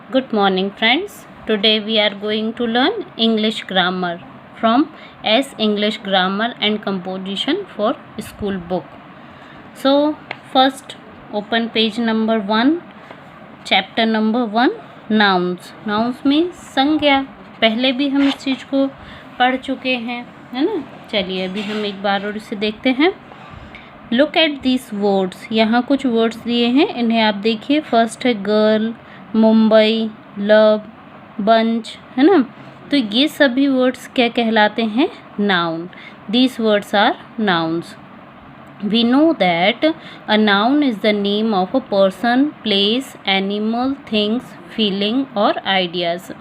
Good morning, friends. Today we are going to learn English grammar from S English Grammar and Composition for School book. So, first open page number 1, chapter number 1, Nouns. Nouns means संज्ञा. पहले भी हम इस चीज़ को पढ़ चुके हैं, है ना. चलिए अभी हम एक बार और इसे देखते हैं. Look at this words. यहाँ कुछ वर्ड्स दिए हैं, इन्हें आप देखिए. फर्स्ट है गर्ल, मुंबई, लव, बंच, है ना. तो ये सभी वर्ड्स क्या कहलाते हैं? Noun. These words are nouns. We know that a noun is the name of a person, place, animal, things, feeling और ideas.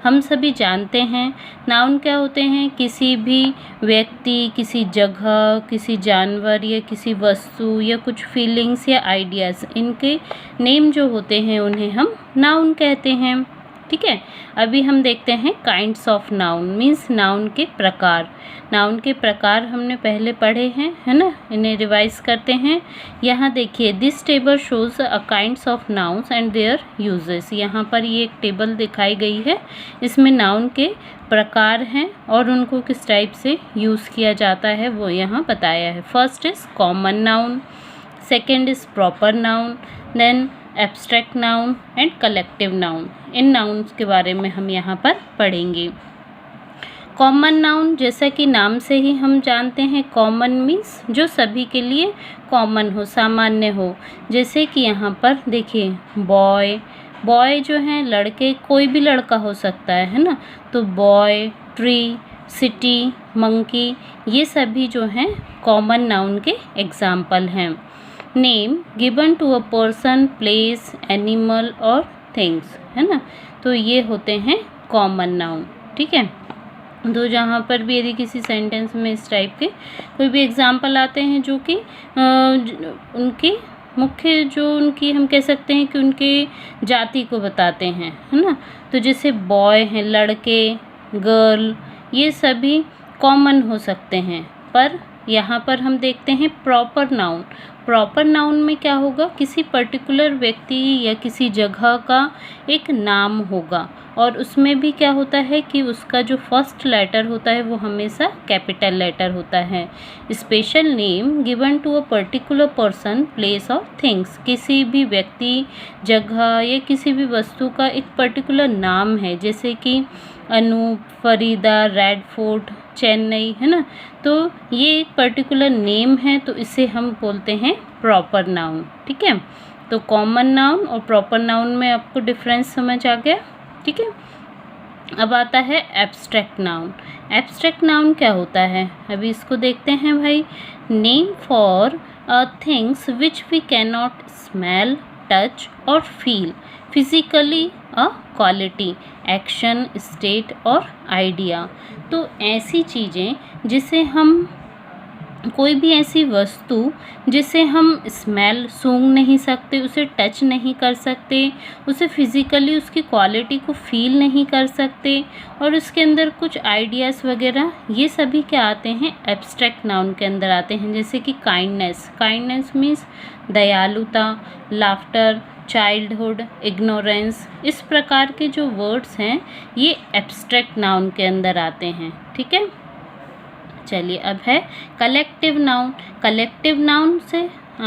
हम सभी जानते हैं नाउन क्या होते हैं. किसी भी व्यक्ति, किसी जगह, किसी जानवर या किसी वस्तु या कुछ फीलिंग्स या आइडियाज़, इनके नेम जो होते हैं उन्हें हम नाउन कहते हैं. ठीक है. अभी हम देखते हैं kinds of noun. Means noun के प्रकार. नाउन के प्रकार हमने पहले पढ़े हैं, है ना. इन्हें रिवाइज करते हैं. यहाँ देखिए, this table shows a kinds of nouns and there uses. यहाँ पर ये एक टेबल दिखाई गई है. इसमें नाउन के प्रकार हैं और उनको किस टाइप से यूज़ किया जाता है वो यहाँ बताया है. First is common noun, second is proper noun, then abstract noun and collective noun. इन नाउन्स के बारे में हम यहाँ पर पढ़ेंगे. कॉमन नाउन, जैसा कि नाम से ही हम जानते हैं, कॉमन मीन्स जो सभी के लिए कॉमन हो, सामान्य हो. जैसे कि यहाँ पर देखिए, बॉय. बॉय जो हैं लड़के, कोई भी लड़का हो सकता है ना. तो बॉय, ट्री, सिटी, मंकी, ये सभी जो हैं कॉमन नाउन के एग्जाम्पल हैं. Name given to a person, place, animal और थिंग्स, है ना. तो ये होते हैं कॉमन नाउन. ठीक है. तो जहाँ पर भी यदि किसी सेंटेंस में इस टाइप के कोई भी एग्जाम्पल आते हैं जो कि उनकी मुख्य, जो उनकी हम कह सकते हैं कि उनके जाति को बताते हैं, है ना. तो जैसे बॉय हैं लड़के, गर्ल, ये सभी कॉमन हो सकते हैं. पर यहाँ पर हम देखते हैं प्रॉपर नाउन. प्रॉपर नाउन में क्या होगा? किसी पर्टिकुलर व्यक्ति या किसी जगह का एक नाम होगा और उसमें भी क्या होता है कि उसका जो फर्स्ट लेटर होता है वो हमेशा कैपिटल लेटर होता है. Special name given to a particular person, place और थिंग्स. किसी भी व्यक्ति, जगह या किसी भी वस्तु का एक पर्टिकुलर नाम है, जैसे कि अनूप, फरीदा, रेड फोर्ट, चेन्नई, है ना. तो ये एक पर्टिकुलर नेम है, तो इसे हम बोलते हैं प्रॉपर नाउन. ठीक है. तो कॉमन नाउन और प्रॉपर नाउन में आपको डिफरेंस समझ आ गया. ठीक है. अब आता है एब्स्ट्रैक्ट नाउन. एब्स्ट्रैक्ट नाउन क्या होता है? अभी इसको देखते हैं भाई. Name for things which we can not smell, touch और feel. Physically a quality, action, state और आइडिया. तो ऐसी चीज़ें जिसे हम, कोई भी ऐसी वस्तु जिसे हम स्मेल, सूंघ नहीं सकते, उसे टच नहीं कर सकते, उसे फिज़िकली उसकी क्वालिटी को फील नहीं कर सकते और उसके अंदर कुछ आइडियाज़ वगैरह, ये सभी क्या आते हैं? एब्स्ट्रैक्ट नाउन के अंदर आते हैं. जैसे कि काइंडनेस. काइंडनेस मीन्स दयालुता, लाफ्टर, चाइल्डहुड, इग्नोरेंस. इस प्रकार के जो वर्ड्स हैं ये एब्स्ट्रैक्ट नाउन के अंदर आते हैं. ठीक है. चलिए अब है कलेक्टिव नाउन. कलेक्टिव नाउन से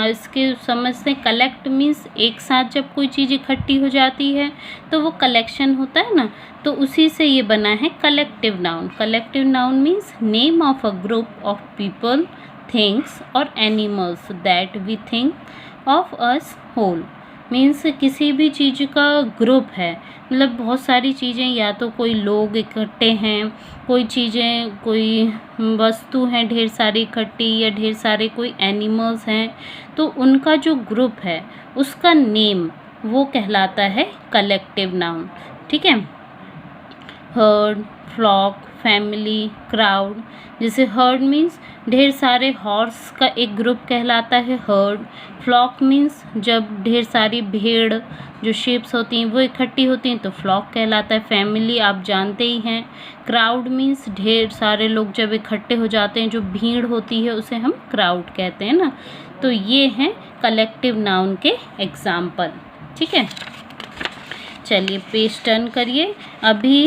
इसके समझते हैं. कलेक्ट मीन्स एक साथ जब कोई चीज़ इकट्ठी हो जाती है तो वो कलेक्शन होता है ना. तो उसी से ये बना है collective noun. Collective noun means name of a group of people, things और animals that we think of as whole. मीन्स किसी भी चीज़ का ग्रुप है, मतलब बहुत सारी चीज़ें, या तो कोई लोग इकट्ठे हैं, कोई चीज़ें, कोई वस्तु हैं ढेर सारी इकट्ठी, या ढेर सारे कोई एनिमल्स हैं, तो उनका जो ग्रुप है उसका नेम वो कहलाता है कलेक्टिव नाउन. ठीक है. Herd, flock, family, crowd. जैसे हर्ड मीन्स ढेर सारे हॉर्स का एक ग्रुप कहलाता है हर्ड. फ्लॉक मीन्स जब ढेर सारी भेड़, जो शेप्स होती हैं वो इकट्ठी होती हैं तो फ्लॉक कहलाता है. फैमिली आप जानते ही हैं. क्राउड मीन्स ढेर सारे लोग जब इकट्ठे हो जाते हैं, जो भीड़ होती है उसे हम क्राउड कहते हैं ना. तो ये हैं कलेक्टिव नाउन के एग्जाम्पल. ठीक है. चलिए पेज टर्न करिए। अभी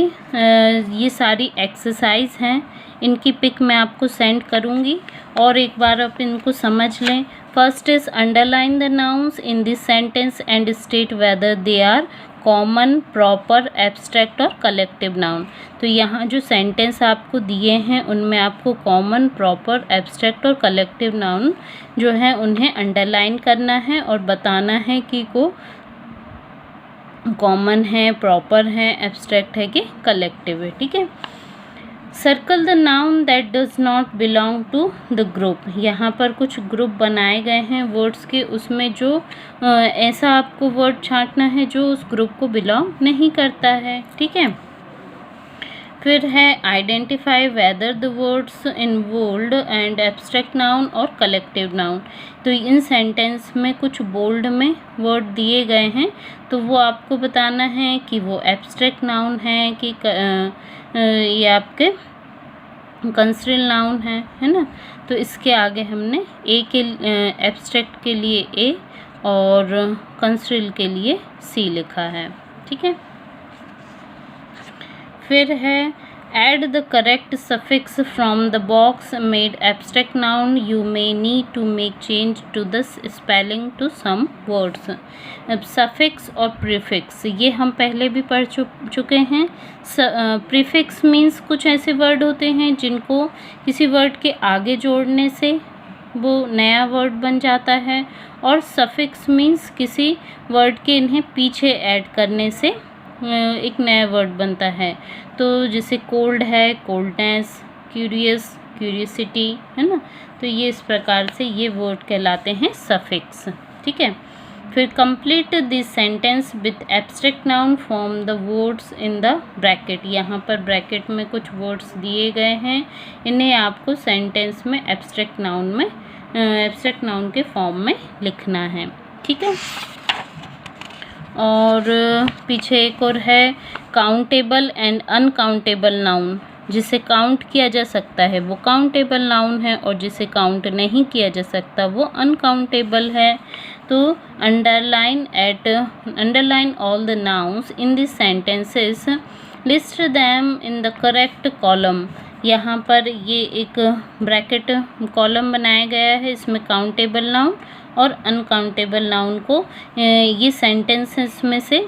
ये सारी एक्सरसाइज हैं, इनकी पिक मैं आपको सेंड करूँगी और एक बार आप इनको समझ लें। First is underline the nouns in this sentence and state whether they are common, proper, abstract और कलेक्टिव नाउन। तो यहाँ जो सेंटेंस आपको दिए हैं उनमें आपको कॉमन, प्रॉपर, एब्स्ट्रैक्ट और कलेक्टिव नाउन जो है उन्हें अंडरलाइन करना है और बताना है कि को कॉमन है, प्रॉपर है, एब्स्ट्रैक्ट है कि कलेक्टिव है। ठीक है। Circle the noun that does not belong to the group. यहाँ पर कुछ ग्रुप बनाए गए हैं वर्ड्स के, उसमें जो ऐसा आपको वर्ड छांटना है जो उस ग्रुप को बिलोंग नहीं करता है। ठीक है। फिर है identify whether the words involved and abstract noun और कलेक्टिव नाउन। तो इन सेंटेंस में कुछ बोल्ड में वर्ड दिए गए हैं, तो वो आपको बताना है कि वो एब्स्ट्रैक्ट नाउन है कि ये आपके कंस्ट्रेंट नाउन है ना। तो इसके आगे हमने ए के एब्स्ट्रैक्ट के लिए ए और कंस्ट्रेंट के लिए सी लिखा है। ठीक है। फिर है add the correct suffix from the box made abstract noun. You may need to make change to the spelling to some words. अब suffix और prefix ये हम पहले भी पढ़ चुके हैं। prefix means कुछ ऐसे वर्ड होते हैं जिनको किसी वर्ड के आगे जोड़ने से वो नया वर्ड बन जाता है, और suffix means किसी वर्ड के इन्हें पीछे ऐड करने से एक नया वर्ड बनता है। तो जैसे कोल्ड है, कोल्डनेस, क्यूरियस, क्यूरियसिटी, है ना। तो ये इस प्रकार से ये वर्ड कहलाते हैं सफिक्स। ठीक है। फिर complete this sentence with abstract noun from the words in the bracket. यहाँ पर ब्रैकेट में कुछ वर्ड्स दिए गए हैं, इन्हें आपको सेंटेंस में एब्स्ट्रैक्ट नाउन के फॉर्म में लिखना है। ठीक है। और पीछे एक और है काउंटेबल एंड अनकाउंटेबल नाउन। जिसे काउंट किया जा सकता है वो काउंटेबल नाउन है, और जिसे काउंट नहीं किया जा सकता वो अनकाउंटेबल है। तो underline all the nouns in this sentences, list them in the correct column. यहाँ पर ये एक ब्रैकेट कॉलम बनाया गया है, इसमें काउंटेबल नाउन और अनकाउंटेबल नाउन को ये सेंटेंसेस में से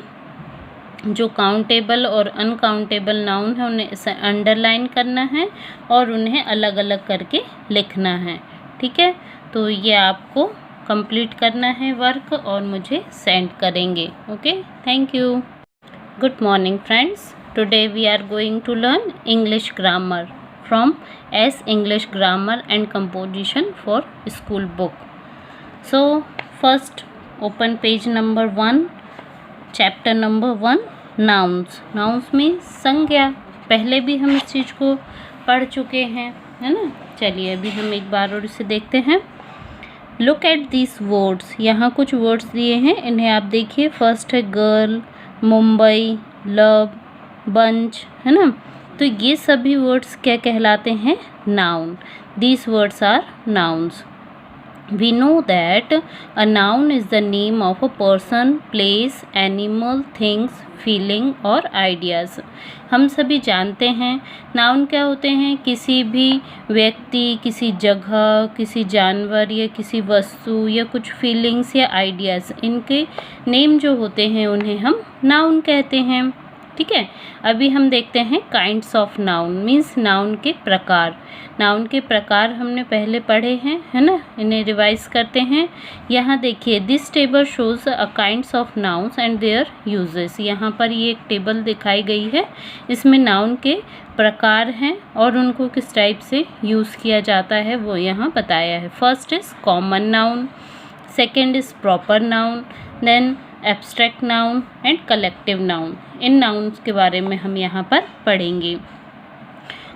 जो काउंटेबल और अनकाउंटेबल नाउन है उन्हें अंडरलाइन करना है और उन्हें अलग अलग करके लिखना है। ठीक है। तो ये आपको कंप्लीट करना है वर्क और मुझे सेंड करेंगे। Okay, thank you. Good morning friends, today we are going to learn English grammar from S English grammar and composition for school book. So first open page number 1, chapter number 1, nouns. Nouns means संज्ञा। पहले भी हम इस चीज़ को पढ़ चुके हैं, है ना। चलिए अभी हम एक बार और इसे देखते हैं। Look at these words. यहाँ कुछ वर्ड्स दिए हैं, इन्हें आप देखिए। फर्स्ट है गर्ल, मुंबई, लव, बंच, है ना। तो ये सभी वर्ड्स क्या कहलाते हैं? Noun. These words are nouns. We know that a noun is the name of a person, place, animal, things, feeling और ideas. हम सभी जानते हैं नाउन क्या होते हैं। किसी भी व्यक्ति, किसी जगह, किसी जानवर या किसी वस्तु या कुछ फीलिंग्स या आइडियाज़, इनके नेम जो होते हैं उन्हें हम नाउन कहते हैं। ठीक है। अभी हम देखते हैं kinds of noun, means noun के प्रकार। नाउन के प्रकार हमने पहले पढ़े हैं, है ना। इन्हें रिवाइज करते हैं। यहाँ देखिए, this table shows a kinds of nouns and there uses. यहाँ पर ये एक टेबल दिखाई गई है, इसमें नाउन के प्रकार हैं और उनको किस टाइप से यूज़ किया जाता है वो यहाँ बताया है। First is common noun, second is proper noun, then abstract noun and collective noun. इन नाउन्स के बारे में हम यहाँ पर पढ़ेंगे।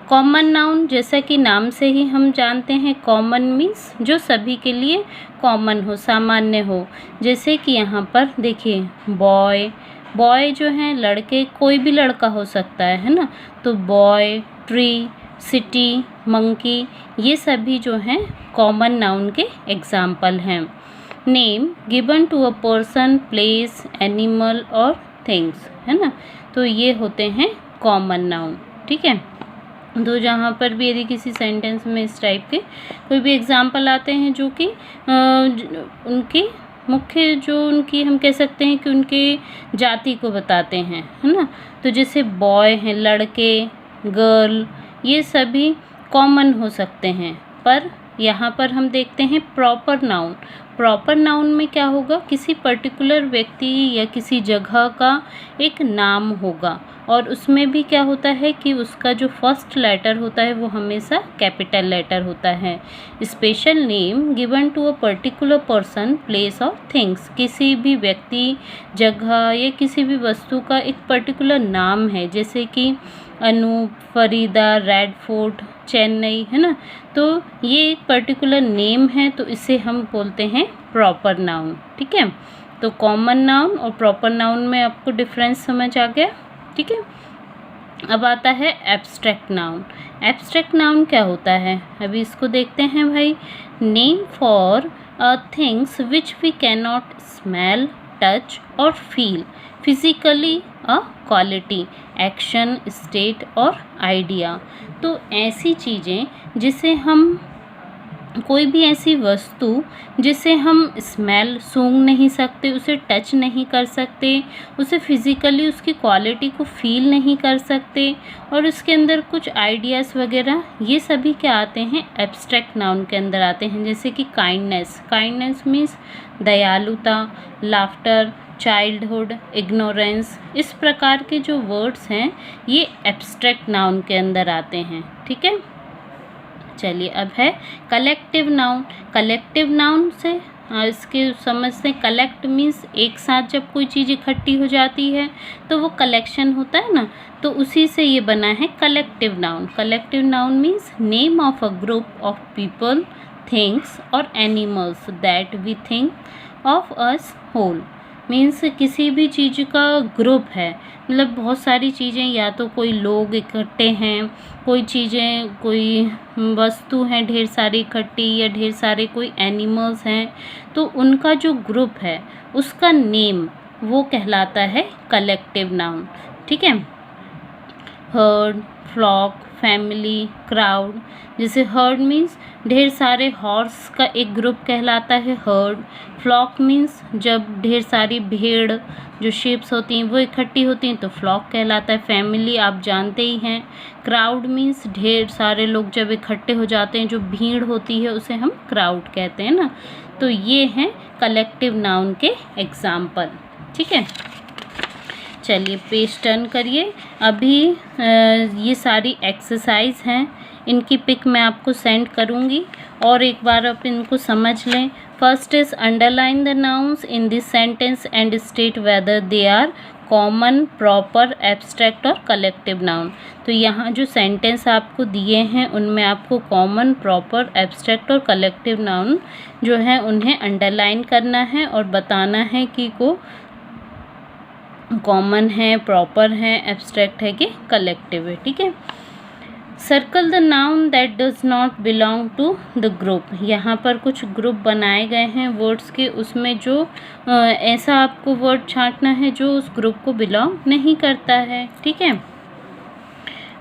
कॉमन नाउन, जैसा कि नाम से ही हम जानते हैं, कॉमन मीन्स जो सभी के लिए कॉमन हो, सामान्य हो। जैसे कि यहाँ पर देखिए बॉय, बॉय जो हैं लड़के, कोई भी लड़का हो सकता है ना। तो बॉय, ट्री, सिटी, मंकी, ये सभी जो हैं कॉमन नाउन के एग्जाम्पल हैं। Name given to a person, place, animal और थिंग्स, है ना। तो ये होते हैं कॉमन नाउन, ठीक है। तो जहाँ पर भी यदि किसी सेंटेंस में इस टाइप के कोई भी एग्जाम्पल आते हैं जो कि उनकी मुख्य जो उनकी हम कह सकते हैं कि उनके जाति को बताते हैं, है ना। तो जैसे बॉय हैं, लड़के, गर्ल, ये सभी कॉमन हो सकते हैं। पर यहाँ पर हम देखते हैं प्रॉपर नाउन। प्रॉपर नाउन में क्या होगा, किसी पर्टिकुलर व्यक्ति या किसी जगह का एक नाम होगा और उसमें भी क्या होता है कि उसका जो फर्स्ट लेटर होता है वो हमेशा कैपिटल लेटर होता है। Special name given to a particular person, place और थिंग्स, किसी भी व्यक्ति, जगह या किसी भी वस्तु का एक पर्टिकुलर नाम है, जैसे कि अनूप, फरीदा, रेड फोर्ट, चेन्नई, है ना। तो ये एक पर्टिकुलर नेम है, तो इसे हम बोलते हैं प्रॉपर नाउन, ठीक है। तो कॉमन नाउन और प्रॉपर नाउन में आपको डिफरेंस समझ आ गया, ठीक है। अब आता है एब्स्ट्रैक्ट नाउन। एब्स्ट्रैक्ट नाउन क्या होता है, अभी इसको देखते हैं भाई। Name for things which we can not smell, touch और feel, physically a quality, action, state और आइडिया। तो ऐसी चीज़ें जिसे हम, कोई भी ऐसी वस्तु जिसे हम स्मेल, सूंघ नहीं सकते, उसे टच नहीं कर सकते, उसे फिज़िकली उसकी क्वालिटी को फील नहीं कर सकते और उसके अंदर कुछ आइडियाज़ वगैरह, ये सभी क्या आते हैं, एब्स्ट्रैक्ट नाउन के अंदर आते हैं। जैसे कि काइंडनेस, काइंडनेस मीन्स दयालुता, लाफ्टर, चाइल्डहुड, इग्नोरेंस, इस प्रकार के जो वर्ड्स हैं ये एब्स्ट्रैक्ट नाउन के अंदर आते हैं, ठीक है। चलिए अब है कलेक्टिव नाउन। कलेक्टिव नाउन से इसके समझते हैं, कलेक्ट मीन्स एक साथ जब कोई चीज़ इकट्ठी हो जाती है तो वो कलेक्शन होता है ना, तो उसी से ये बना है collective noun. Collective noun means name of a group of people, things और animals that we think of as whole. मीन्स किसी भी चीज़ का ग्रुप है, मतलब बहुत सारी चीज़ें, या तो कोई लोग इकट्ठे हैं, कोई चीज़ें, कोई वस्तु हैं ढेर सारी इकट्ठी, या ढेर सारे कोई एनिमल्स हैं, तो उनका जो ग्रुप है उसका नेम वो कहलाता है कलेक्टिव नाउन, ठीक है। Herd, flock, family, crowd. जैसे हर्ड मीन्स ढेर सारे हॉर्स का एक ग्रुप कहलाता है हर्ड। फ्लॉक मीन्स जब ढेर सारी भेड़, जो शेप्स होती हैं वो इकट्ठी होती हैं तो फ्लॉक कहलाता है। फैमिली आप जानते ही हैं। क्राउड मीन्स ढेर सारे लोग जब इकट्ठे हो जाते हैं, जो भीड़ होती है उसे हम क्राउड कहते हैं ना। तो ये हैं कलेक्टिव नाउन के एग्जाम्पल, ठीक है। चलिए पेज टर्न करिए। अभी ये सारी एक्सरसाइज हैं, इनकी पिक मैं आपको सेंड करूँगी और एक बार आप इनको समझ लें। First is underline the nouns in this sentence and state whether they are common, proper, abstract और कलेक्टिव नाउन। तो यहाँ जो सेंटेंस आपको दिए हैं उनमें आपको कॉमन, प्रॉपर, एब्स्ट्रैक्ट और कलेक्टिव नाउन जो है उन्हें अंडरलाइन करना है और बताना है कि को कॉमन है, प्रॉपर है, एब्स्ट्रैक्ट है कि कलेक्टिव है, ठीक है। Circle the noun that does not belong to the group. यहाँ पर कुछ ग्रुप बनाए गए हैं वर्ड्स के, उसमें जो ऐसा आपको वर्ड छांटना है जो उस ग्रुप को बिलोंग नहीं करता है, ठीक है।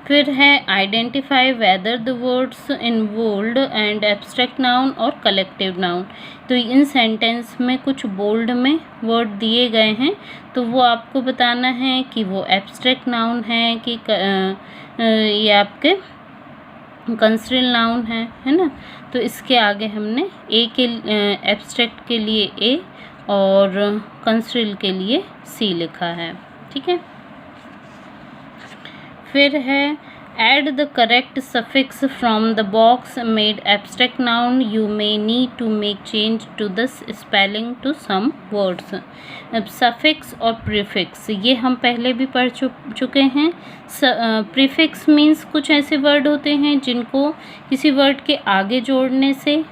फिर है identify whether the words involved and abstract noun और कलेक्टिव नाउन। तो इन सेंटेंस में कुछ बोल्ड में वर्ड दिए गए हैं, तो वो आपको बताना है कि वो एब्स्ट्रैक्ट नाउन है कि ये आपके कंसोनेंट नाउन है ना। तो इसके आगे हमने ए के एब्स्ट्रैक्ट के लिए ए और कंसोनेंट के लिए सी लिखा है, ठीक है। फिर है add the correct suffix from the box made abstract noun. You may need to make change to the spelling to some words. अब suffix और prefix ये हम पहले भी पढ़ चुके हैं। prefix means कुछ ऐसे वर्ड होते हैं जिनको किसी वर्ड के आगे जोड़ने से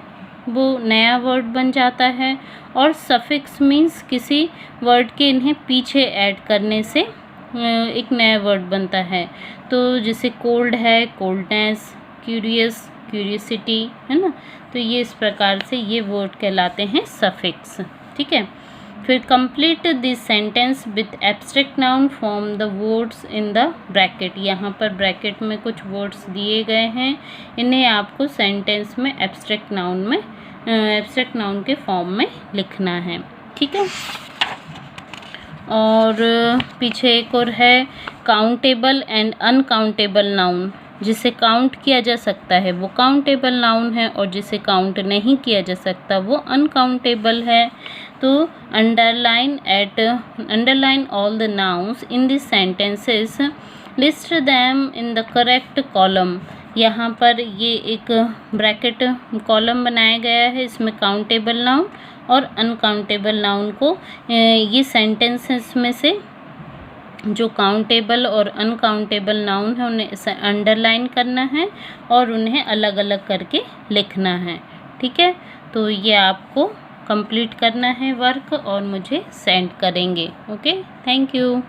वो नया वर्ड बन जाता है, और suffix means किसी वर्ड के इन्हें पीछे ऐड करने से एक नया वर्ड बनता है। तो जैसे कोल्ड है, कोल्डनेस, क्यूरियस, क्यूरियसिटी, है ना। तो ये इस प्रकार से ये वर्ड कहलाते हैं सफिक्स, ठीक है। फिर complete this sentence with abstract noun from the words in the bracket. यहाँ पर ब्रैकेट में कुछ वर्ड्स दिए गए हैं, इन्हें आपको सेंटेंस में एब्स्ट्रैक्ट नाउन के फॉर्म में लिखना है। ठीक है। और पीछे एक और है, काउंटेबल एंड अनकाउंटेबल नाउन। जिसे काउंट किया जा सकता है वो काउंटेबल नाउन है, और जिसे काउंट नहीं किया जा सकता वो अनकाउंटेबल है। तो underline all the nouns in this sentences, list them in the correct column. यहाँ पर ये एक ब्रैकेट कॉलम बनाया गया है, इसमें काउंटेबल नाउन और अनकाउंटेबल नाउन को ये सेंटेंसेस में से जो काउंटेबल और अनकाउंटेबल नाउन है उन्हें अंडरलाइन करना है और उन्हें अलग अलग करके लिखना है। ठीक है। तो ये आपको कंप्लीट करना है वर्क और मुझे सेंड करेंगे। Okay, thank you.